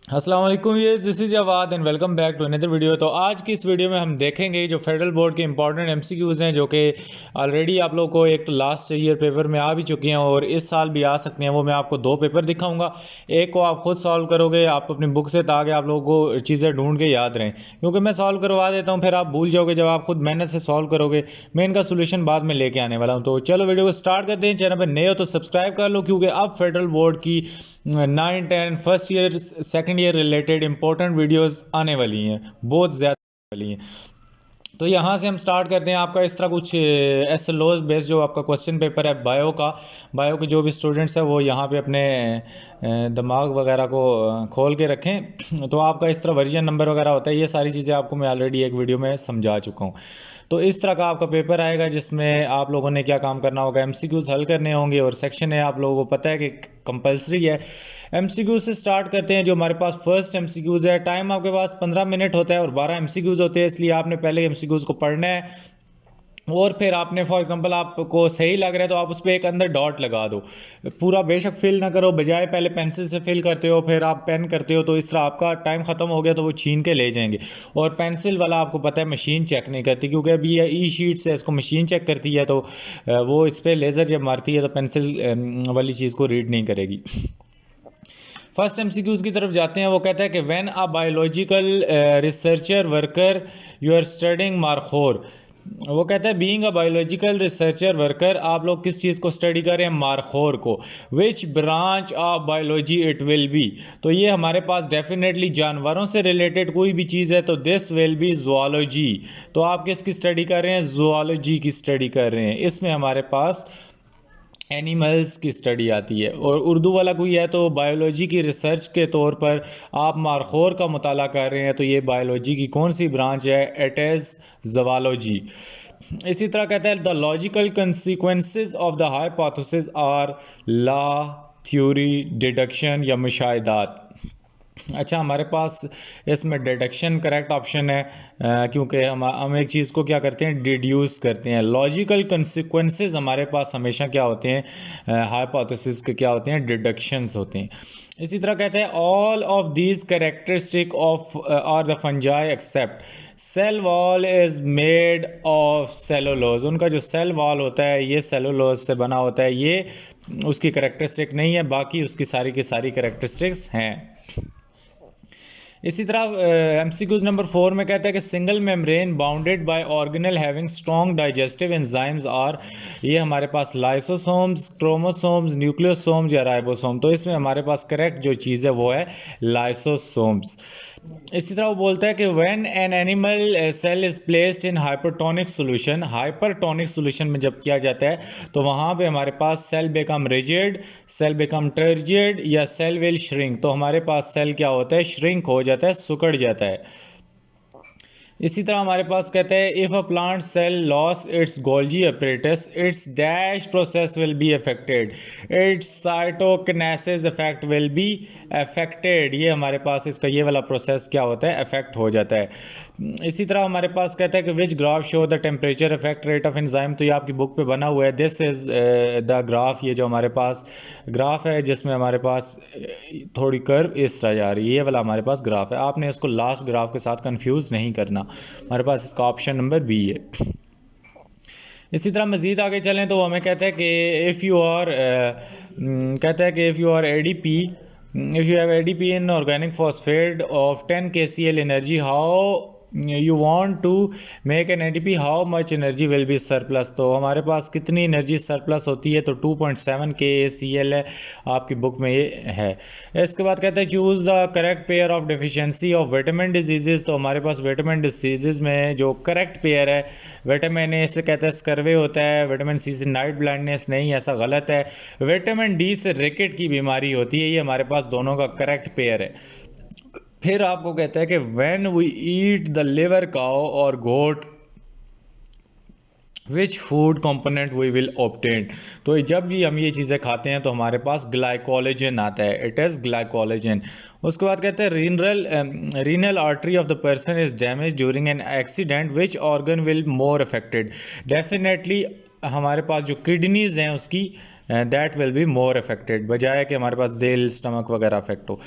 अस्सलाम वालेकुम, ये this is Jawad and welcome back to another video. तो आज की इस वीडियो में हम देखेंगे जो फेडरल बोर्ड के इंपॉर्टेंट एमसीक्यूज़ हैं, जो कि ऑलरेडी आप लोगों को एक तो लास्ट ईयर पेपर में आ भी चुकी हैं और इस साल भी आ सकते हैं। वो मैं आपको दो पेपर दिखाऊंगा, एक को आप खुद सॉल्व करोगे आप अपनी बुक से, ताकि आप लोगों को चीज़ें ढूंढ के याद रहें, क्योंकि मैं सॉल्व करवा देता हूँ फिर आप भूल जाओगे जब आप खुद मेहनत से सॉल्व करोगे। मैं इनका सोल्यूशन बाद में लेके आने वाला हूँ। तो चलो वीडियो को स्टार्ट करते हैं। चैनल पर नए हो तो सब्सक्राइब कर लो, क्योंकि अब फेडरल बोर्ड की 9, 10 first year second year related important videos आने वाली हैं, बहुत ज़्यादा वाली हैं। तो यहाँ से हम स्टार्ट करते हैं। आपका इस तरह कुछ एस एल ओज बेस्ड जो आपका क्वेश्चन पेपर है बायो का, बायो के जो भी स्टूडेंट्स हैं वो यहाँ पे अपने दिमाग वगैरह को खोल के रखें। तो आपका इस तरह वर्जन नंबर वगैरह होता है, ये सारी चीज़ें आपको मैं ऑलरेडी एक वीडियो में समझा चुका हूँ। तो इस तरह का आपका पेपर आएगा, जिसमें आप लोगों ने क्या काम करना होगा, एमसीक्यूज हल करने होंगे और सेक्शन है आप लोगों को पता है कि कंपलसरी है। एमसीक्यूज से स्टार्ट करते हैं। जो हमारे पास फर्स्ट एमसीक्यूज है, टाइम आपके पास 15 मिनट होता है और 12 एमसीक्यूज होते हैं, इसलिए आपने पहले एमसीक्यूज को पढ़ना है और फिर आपने फॉर एग्जांपल आपको सही लग रहा है तो आप उस पर एक अंदर डॉट लगा दो। पूरा बेशक फिल ना करो, बजाय पहले पेंसिल से फिल करते हो फिर आप पेन करते हो, तो इस तरह आपका टाइम ख़त्म हो गया तो वो छीन के ले जाएंगे। और पेंसिल वाला आपको पता है मशीन चेक नहीं करती, क्योंकि अभी ये ई शीट से इसको मशीन चेक करती है, तो वो इस पर लेज़र जब मारती है तो पेंसिल वाली चीज़ को रीड नहीं करेगी। फर्स्ट एमसीक्यूज की तरफ जाते हैं। वो कहता है कि when a biological researcher worker you are studying markhor. वो कहता है being a biological researcher worker, आप लोग किस चीज़ को स्टडी कर रहे हैं, मार्खोर को। विच branch of biology it will B, तो ये हमारे पास डेफिनेटली जानवरों से रिलेटेड कोई भी चीज़ है तो दिस विल बी जूलॉजी। तो आप किसकी स्टडी कर रहे हैं, जूलॉजी की स्टडी कर रहे हैं। इसमें हमारे पास एनिमल्स की स्टडी आती है। और उर्दू वाला कोई है तो बायोलॉजी की रिसर्च के तौर पर आप मार्खोर का मुताला कर रहे हैं, तो ये बायोलॉजी की कौन सी ब्रांच है, इट इज़ ज़ूलॉजी। इसी तरह कहता है the logical consequences of the hypothesis are law, theory, deduction या मुशाहिदात। अच्छा, हमारे पास इसमें डिडक्शन करेक्ट ऑप्शन है, क्योंकि हम एक चीज़ को क्या करते हैं, डिड्यूस करते हैं। लॉजिकल कंसिक्वेंसेस हमारे पास हमेशा क्या होते हैं, हाइपोथेसिस के क्या होते हैं, डिडक्शंस होते हैं। इसी तरह कहते हैं all of these characteristic of are the fungi except cell wall is made of cellulose. उनका जो सेल वॉल होता है ये सेलुलोज से बना होता है, ये उसकी करेक्टरिस्टिक नहीं है, बाकी उसकी सारी की सारी करेक्टरिस्टिक्स हैं। इसी तरह एमसीक्यूज नंबर 4 में कहता है कि single membrane bounded by organelle having strong digestive enzymes are, ये हमारे पास लाइसोसोम्स, क्रोमोसोम्स, न्यूक्लियोसोम्स या राइबोसोम। तो इसमें हमारे पास करेक्ट जो चीज़ है वो है लाइसोसोम्स। इसी तरह वो बोलता है कि when an animal cell is placed in hypertonic solution, hypertonic solution में जब किया जाता है तो वहाँ पे हमारे पास cell become rigid, cell become turgid या सेल विल श्रिंक। तो हमारे पास सेल क्या होता है, श्रिंक हो जाता है, सिकुड़ जाता है। इसी तरह हमारे पास कहते हैं if a plant cell loss its Golgi apparatus its dash process will be affected, its cytokinesis effect will be affected. ये हमारे पास इसका ये वाला प्रोसेस क्या होता है, अफेक्ट हो जाता है। इसी तरह हमारे पास कहता है कि which graph show the temperature effect rate of enzyme. तो ये आपकी बुक पे बना हुआ है, दिस इज द ग्राफ। ये जो हमारे पास ग्राफ है जिसमें हमारे पास थोड़ी कर्व इस तरह जा रही है, ये वाला हमारे पास ग्राफ है। आपने इसको लास्ट ग्राफ के साथ कंफ्यूज नहीं करना, हमारे पास इसका ऑप्शन नंबर बी है। इसी तरह मज़ीद आगे चलें तो हमें कहता है कि इफ़ यू आर कहता है कि if you are ADP, if you have ADP inorganic phosphate of 10 kcal energy, how you want to make an ADP, how much energy will be surplus. तो हमारे पास कितनी एनर्जी सरप्लस होती है, तो 2.7 kcal है, आपकी बुक में ये है। इसके बाद कहते हैं choose the correct pair of deficiency of vitamin disease. तो हमारे पास विटामिन डिजीज़ में जो करेक्ट पेयर है, विटामिन ए से कहते हैं स्कर्वे होता है, विटामिन सी से नाइट ब्लाइंडनेस, नहीं ऐसा गलत है। विटामिन डी से रिकेट की बीमारी होती है, ये हमारे पास दोनों का करेक्ट पेयर है। फिर आपको कहता है कि when we eat the liver cow और goat which food component we will obtain. तो जब भी हम ये चीज़ें खाते हैं तो हमारे पास ग्लाइकोलेजन आता है, इट इज़ ग्लाइकोलेजन। उसके बाद कहते हैं renal artery of the person is damage during an accident, which organ will more affected. Definitely हमारे पास जो किडनीज हैं उसकी that will be more affected, बजाय कि हमारे पास दिल, स्टमक वगैरह अफेक्ट हो।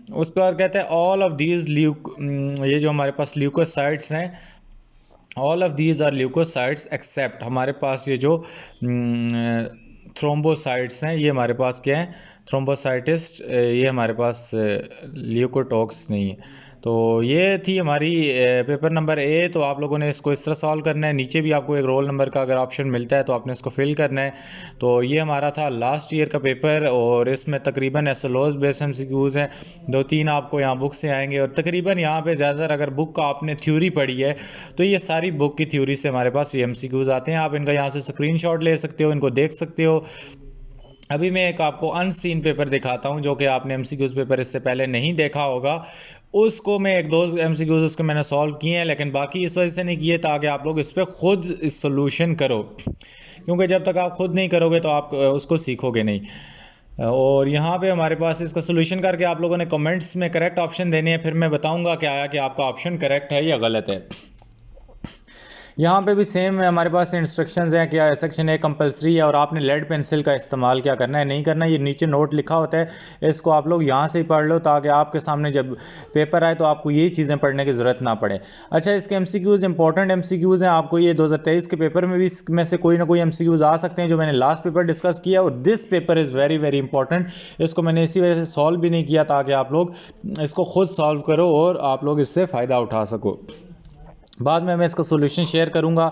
उसके बाद कहते हैं ऑल ऑफ दीज ये जो हमारे पास ल्यूकोसाइट्स हैं, all of these are leucocytes except, हमारे पास ये जो थ्रोम्बोसाइट्स हैं ये हमारे पास क्या है, थ्रोम्बोसाइटिस्ट, ये हमारे पास ल्यूकोटॉक्स नहीं है। तो ये थी हमारी पेपर नंबर ए। तो आप लोगों ने इसको इस तरह सॉल्व करना है। नीचे भी आपको एक रोल नंबर का अगर ऑप्शन मिलता है तो आपने इसको फिल करना है। तो ये हमारा था लास्ट ईयर का पेपर और इसमें तकरीबन एसएलओज बेस्ड एमसीक्यूज़ हैं, 2-3 आपको यहाँ बुक से आएंगे और तकरीबन यहाँ पे ज़्यादातर अगर बुक का आपने थ्योरी पढ़ी है तो ये सारी बुक की थ्योरी से हमारे पास ये एमसीक्यूज़ आते हैं। आप इनका यहाँ से स्क्रीनशॉट ले सकते हो, इनको देख सकते हो। अभी मैं एक आपको अनसीन पेपर दिखाता हूं जो कि आपने एमसीक्यूज पेपर इससे पहले नहीं देखा होगा। उसको मैं एक दो एमसीक्यूज उसके मैंने सॉल्व किए हैं, लेकिन बाकी इस वजह से नहीं किए ताकि आप लोग इस पर खुद सोल्यूशन करो, क्योंकि जब तक आप खुद नहीं करोगे तो आप उसको सीखोगे नहीं। और यहाँ पे हमारे पास इसका सोल्यूशन करके आप लोगों ने कमेंट्स में करेक्ट ऑप्शन देने हैं, फिर मैं बताऊंगा कि आया कि आपका ऑप्शन करेक्ट है या गलत है। यहाँ पे भी सेम हमारे पास इंस्ट्रक्शंस हैं कि सेक्शन ए कंपलसरी है और आपने लेड पेंसिल का इस्तेमाल क्या करना है नहीं करना, ये नीचे नोट लिखा होता है, इसको आप लोग यहाँ से ही पढ़ लो ताकि आपके सामने जब पेपर आए तो आपको ये चीज़ें पढ़ने की ज़रूरत ना पड़े। अच्छा, इसके एमसीक्यूज़ इंपॉर्टेंट एमसीक्यूज़ हैं, आपको ये 2023 के पेपर में भी इसमें से कोई ना कोई एमसीक्यूज़ आ सकते हैं जो मैंने लास्ट पेपर डिस्कस किया। और this paper is very very important, इसको मैंने इसी वजह से सॉल्व भी नहीं किया ताकि आप लोग इसको खुद सॉल्व करो और आप लोग इससे फ़ायदा उठा सको। बाद में मैं इसका सोल्यूशन शेयर करूंगा,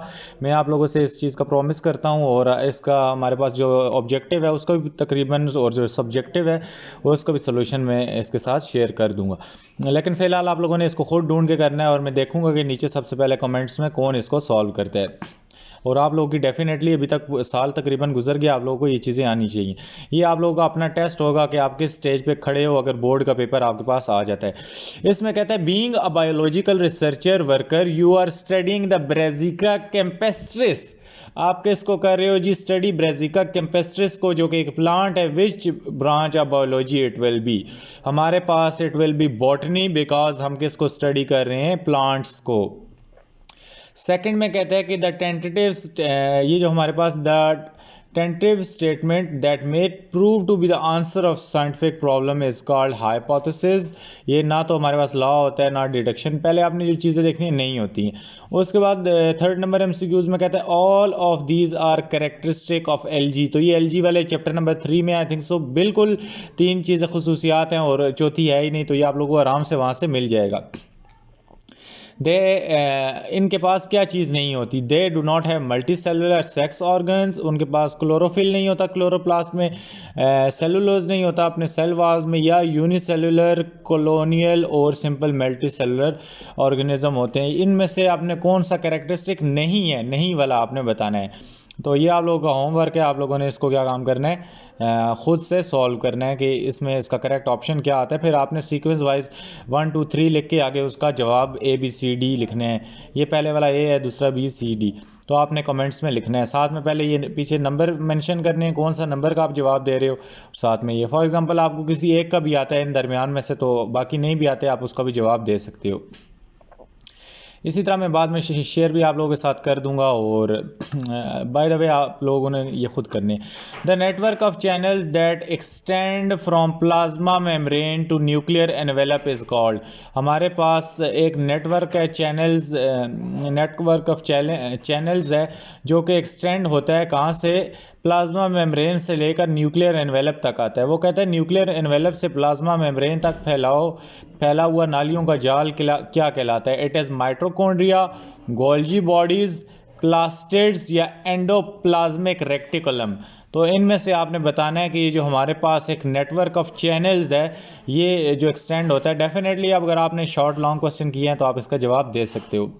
मैं आप लोगों से इस चीज़ का प्रॉमिस करता हूं। और इसका हमारे पास जो ऑब्जेक्टिव है उसका भी तकरीबन, और जो सब्जेक्टिव है वो उसका भी सोल्यूशन मैं इसके साथ शेयर कर दूंगा। लेकिन फ़िलहाल आप लोगों ने इसको खुद ढूंढ के करना है और मैं देखूंगा कि नीचे सबसे पहले कमेंट्स में कौन इसको सॉल्व करता है। और आप लोगों की डेफिनेटली अभी तक साल तकरीबन गुजर गया, आप लोगों को ये चीज़ें आनी चाहिए। ये आप लोगों का अपना टेस्ट होगा कि आप किस स्टेज पे खड़े हो अगर बोर्ड का पेपर आपके पास आ जाता है। इसमें कहता है being a biological researcher worker you are studying the brassica campestris. आप किसको कर रहे हो जी? स्टडी ब्रेजिका कैम्पेस्ट्रिस को, जो कि एक प्लांट है। Which branch of biology it will be? हमारे पास it will be botany, because हम किसको स्टडी कर रहे हैं? प्लांट्स को। सेकंड में कहता है कि द टेंटेटिव, ये जो हमारे पास the tentative statement that may prove to be the answer of scientific problem is called hypothesis. ये ना तो हमारे पास लॉ होता है ना डिडक्शन, पहले आपने जो चीज़ें देखनी नहीं होती हैं। उसके बाद थर्ड नंबर एमसीक्यूज में कहता है all of these are characteristic of algae. तो ये एलजी वाले चैप्टर नंबर 3 में आई थिंक सो बिल्कुल 3 चीज़ें खसूसियात हैं और चौथी है ही नहीं, तो ये आप लोगों को आराम से वहाँ से मिल जाएगा। इनके पास क्या चीज़ नहीं होती? They do not have multi cellular sex organs, उनके पास क्लोरोफिल नहीं होता क्लोरोप्लास्ट में, सेलुलोज नहीं होता अपने सेल वाल्स में, या यूनिसेलुलर, कॉलोनियल और सिंपल मल्टी सेलुलर ऑर्गेनिज्म होते हैं। इनमें से आपने कौन सा कैरेक्टरिस्टिक नहीं है, नहीं वाला आपने बताना है। तो ये आप लोगों का होमवर्क है, आप लोगों ने इसको क्या काम करना है, खुद से सॉल्व करना है कि इसमें इसका करेक्ट ऑप्शन क्या आता है। फिर आपने सीक्वेंस वाइज 1 2 3 लिख के आगे उसका जवाब ABCD लिखने हैं। ये पहले वाला A है, दूसरा BCD, तो आपने कमेंट्स में लिखना है। साथ में पहले ये पीछे नंबर मेंशन करने हैं, कौन सा नंबर का आप जवाब दे रहे हो, साथ में ये फॉर एग्जांपल आपको किसी एक का भी आता है इन दरमियान में से, तो बाकी नहीं भी आते आप उसका भी जवाब दे सकते हो। इसी तरह मैं बाद में शेयर भी आप लोगों के साथ कर दूंगा। और बाय द वे आप लोगों ने ये खुद करने। The network of channels that extend from plasma membrane to nuclear envelope is called. हमारे पास एक नेटवर्क है, चैनल्स, नेटवर्क ऑफ चैनल्स है जो कि एक्सटेंड होता है कहाँ से? प्लाज्मा मेम्ब्रेन से लेकर न्यूक्लियर एनवेलप तक आता है। वो कहता है न्यूक्लियर एनवेलप से प्लाज्मा मेम्ब्रेन तक फैला हुआ नालियों का जाल क्या कहलाता है? It is mitochondria, Golgi bodies, plastids या एंडोप्लाज्मिक रेक्टिकुलम। तो इनमें से आपने बताना है कि ये जो हमारे पास एक नेटवर्क ऑफ चैनल्स है ये जो एक्सटेंड होता है। डेफिनेटली अब अगर आपने शॉर्ट लॉन्ग क्वेश्चन किए हैं तो आप इसका जवाब दे सकते हो।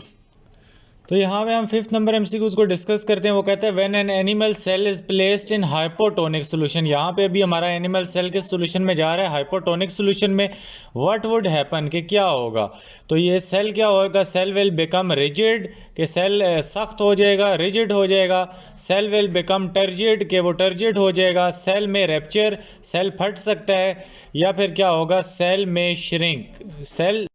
तो यहाँ पे हम 5th नंबर एमसीक्यूज को डिस्कस करते हैं। वो कहते हैं when an animal cell is placed in hypotonic solution. यहाँ पे भी हमारा एनिमल सेल के सॉल्यूशन में जा रहा है, हाइपोटोनिक सॉल्यूशन में। व्हाट वुड हैपन, कि क्या होगा? तो ये सेल क्या होगा? सेल विल बिकम रिजिड, कि सेल सख्त हो जाएगा, रिजिड हो जाएगा। सेल विल बिकम टर्जिड, कि वो टर्जिड हो जाएगा। सेल में रैप्चर, सेल फट सकता है। या फिर क्या होगा? सेल में श्रिंक, सेल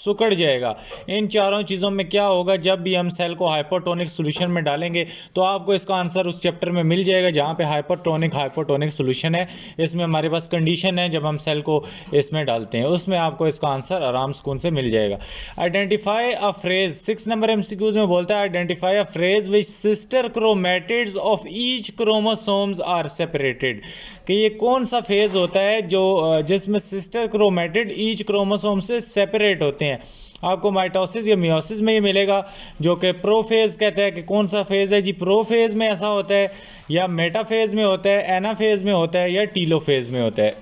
सुकड़ जाएगा। इन चारों चीज़ों में क्या होगा, जब भी हम सेल को हाइपोटोनिक सोल्यूशन में डालेंगे तो आपको इसका आंसर उस चैप्टर में मिल जाएगा जहाँ पे हाइपोटोनिक सोल्यूशन है। इसमें हमारे पास कंडीशन है जब हम सेल को इसमें डालते हैं, उसमें आपको इसका आंसर आराम सुकून से मिल जाएगा। Identify a phrase, 6 number MCQs में बोलता है identify a phrase which sister chromatids of each chromosomes are separated, कि ये कौन सा फेज होता है जो जिसमें सिस्टर क्रोमेटिड ईच क्रोमोसोम से सेपरेट होते हैं। आपको माइटोसिस या मियोसिस में ये मिलेगा, जो कि प्रोफेज कहता है कि कौन सा फेज है जी, प्रोफेज में ऐसा होता है या मेटाफेज में होता है, एनाफेज में होता है या टीलोफेज में होता है।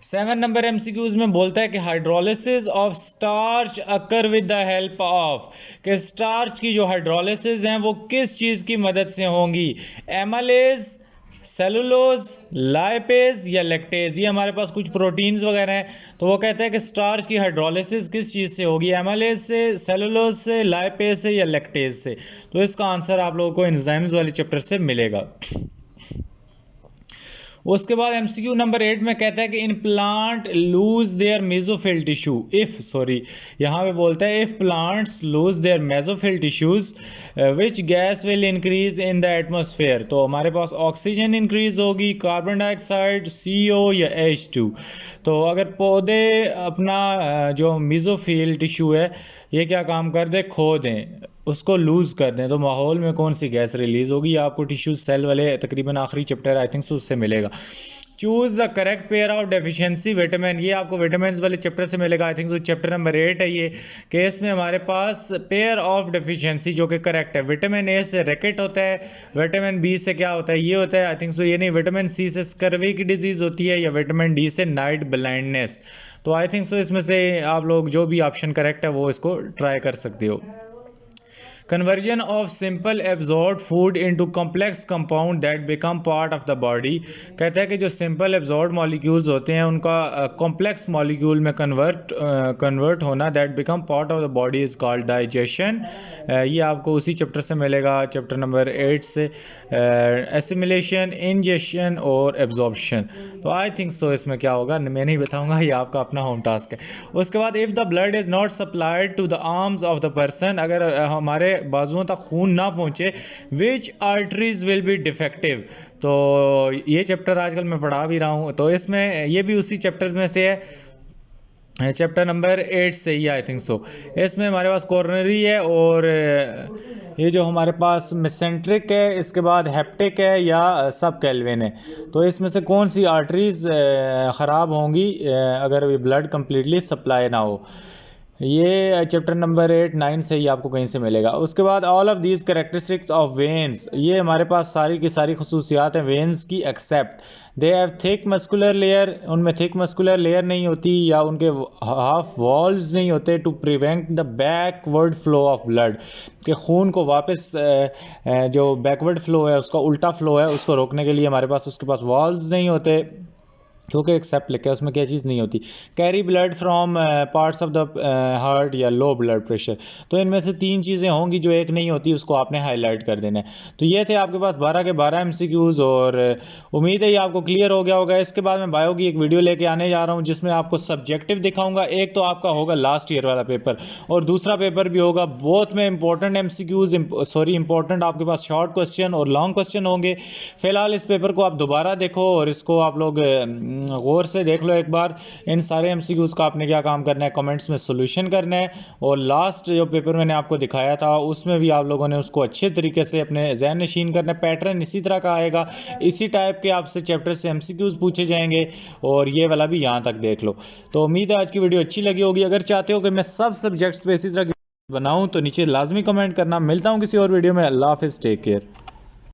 7 नंबर एमसीक्यूज में बोलता है कि hydrolysis of starch occur with the help of, कि स्टार्च की जो हाइड्रोलिसिस हैं वो किस चीज़ की मदद से होंगी, एमालेज, सेलुलोज, लाइपेज या लैक्टेज। ये हमारे पास कुछ प्रोटीन्स वगैरह हैं, तो वो कहते हैं कि स्टार्च की हाइड्रोलिसिस किस चीज़ से होगी, एमालेज से, सेलुलोज से, लाइपेज से या लैक्टेज से। तो इसका आंसर आप लोगों को एंजाइम्स वाले चैप्टर से मिलेगा। उसके बाद एमसीक्यू नंबर 8 में कहता है कि in plant lose their mesophyll tissue यहाँ पे बोलता है if plants lose their mesophyll tissues which gas will increase in the atmosphere. तो हमारे पास ऑक्सीजन इंक्रीज होगी, कार्बन डाइऑक्साइड, CO या H2। तो अगर पौधे अपना जो मेसोफिल टिश्यू है ये क्या काम कर दे, खो दें, उसको लूज़ कर दें, तो माहौल में कौन सी गैस रिलीज़ होगी। आपको टिश्यू सेल वाले तकरीबन आखिरी चैप्टर आई थिंक सो उससे मिलेगा। Choose the correct pair of deficiency vitamin, ये आपको विटामिन वाले चैप्टर से मिलेगा, I think so chapter number 8 है ये। कि इसमें हमारे पास पेयर ऑफ डेफिशिएंसी जो कि करेक्ट है, विटामिन ए से रैकेट होता है, विटामिन बी से क्या होता है, ये होता है आई थिंक सो ये नहीं, विटामिन सी से स्कर्वी की डिजीज़ होती है, या विटामिन डी से नाइट ब्लाइंडनेस। तो आई थिंक सो इसमें से आप लोग जो भी ऑप्शन करेक्ट है वो इसको ट्राई कर सकते हो। Conversion of simple absorb food into complex compound that become part of the body, कहता है कि जो सिंपल एब्जॉर्ब मॉलिक्यूल्स होते हैं उनका कॉम्प्लेक्स मॉलिक्यूल में कन्वर्ट होना, that become part of the body is called digestion. ये आपको उसी चैप्टर से मिलेगा, चैप्टर नंबर 8 से, एसिमिलेशन, इंजेशन और एब्जॉर्प्शन। तो आई थिंक सो इसमें क्या होगा मैं नहीं बताऊंगा, ये आपका अपना होम टास्क है। उसके बाद if the blood is not supplied to the arms of the person, अगर हमारे बाजुओं तक खून ना पहुंचे, which arteries will be defective. तो ये चैप्टर आजकल मैं पढ़ा भी रहा हूँ, तो इसमें ये भी उसी चैप्टर में से है, चैप्टर नंबर 8 से ही आई थिंक सो। इसमें हमारे पास कॉर्नरी है और ये जो हमारे पास मेसेंट्रिक है, इसके बाद हेप्टिक है या सब कैल्विन है। तो इसमें से कौन सी आर्टरीज ख़राब होंगी अगर ब्लड कम्प्लीटली सप्लाई ना हो, ये चैप्टर नंबर 8, 9 से ही आपको कहीं से मिलेगा। उसके बाद all of these characteristics of veins, ये हमारे पास सारी की सारी खसूसियात हैं वेन्स की, except they have thick muscular layer, उनमें थिक मस्कुलर लेयर नहीं होती या उनके हाफ वॉल्व्स नहीं होते to prevent the backward flow of blood, कि खून को वापस जो बैकवर्ड फ्लो है उसका उल्टा फ्लो है उसको रोकने के लिए हमारे पास उसके पास वॉल्व्स नहीं होते, क्योंकि एक्सेप्ट लिखा है उसमें क्या चीज़ नहीं होती। Carry blood from parts of the heart या लो ब्लड प्रेशर, तो इनमें से 3 चीज़ें होंगी, जो एक नहीं होती उसको आपने हाईलाइट कर देना है। तो ये थे आपके पास 12 के 12 MCQs और उम्मीद है ये आपको क्लियर हो गया होगा। इसके बाद मैं बायो की एक वीडियो लेके आने जा रहा हूँ जिसमें आपको सब्जेक्टिव दिखाऊंगा। एक तो आपका होगा लास्ट ईयर वाला पेपर और दूसरा पेपर भी होगा, बोथ में इंपॉर्टेंट MCQs इंपॉर्टेंट आपके पास शॉर्ट क्वेश्चन और लॉन्ग क्वेश्चन होंगे। फिलहाल इस पेपर को आप दोबारा देखो और इसको आप लोग गौर से देख लो एक बार। इन सारे MCQs का आपने क्या काम करना है, कमेंट्स में सोल्यूशन करना है, और लास्ट जो पेपर मैंने आपको दिखाया था उसमें भी आप लोगों ने उसको अच्छे तरीके से अपने ज़हन नशीन करना है। पैटर्न इसी तरह का आएगा, इसी टाइप के आपसे चैप्टर से MCQs पूछे जाएंगे और ये वाला भी यहाँ तक देख लो। तो उम्मीद है आज की वीडियो अच्छी लगी होगी। अगर चाहते हो कि मैं सब सब्जेक्ट्स पे इसी तरह की बनाऊँ तो नीचे लाजमी कमेंट करना। मिलता हूँ किसी और वीडियो में। अल्लाह हाफिज़, टेक केयर।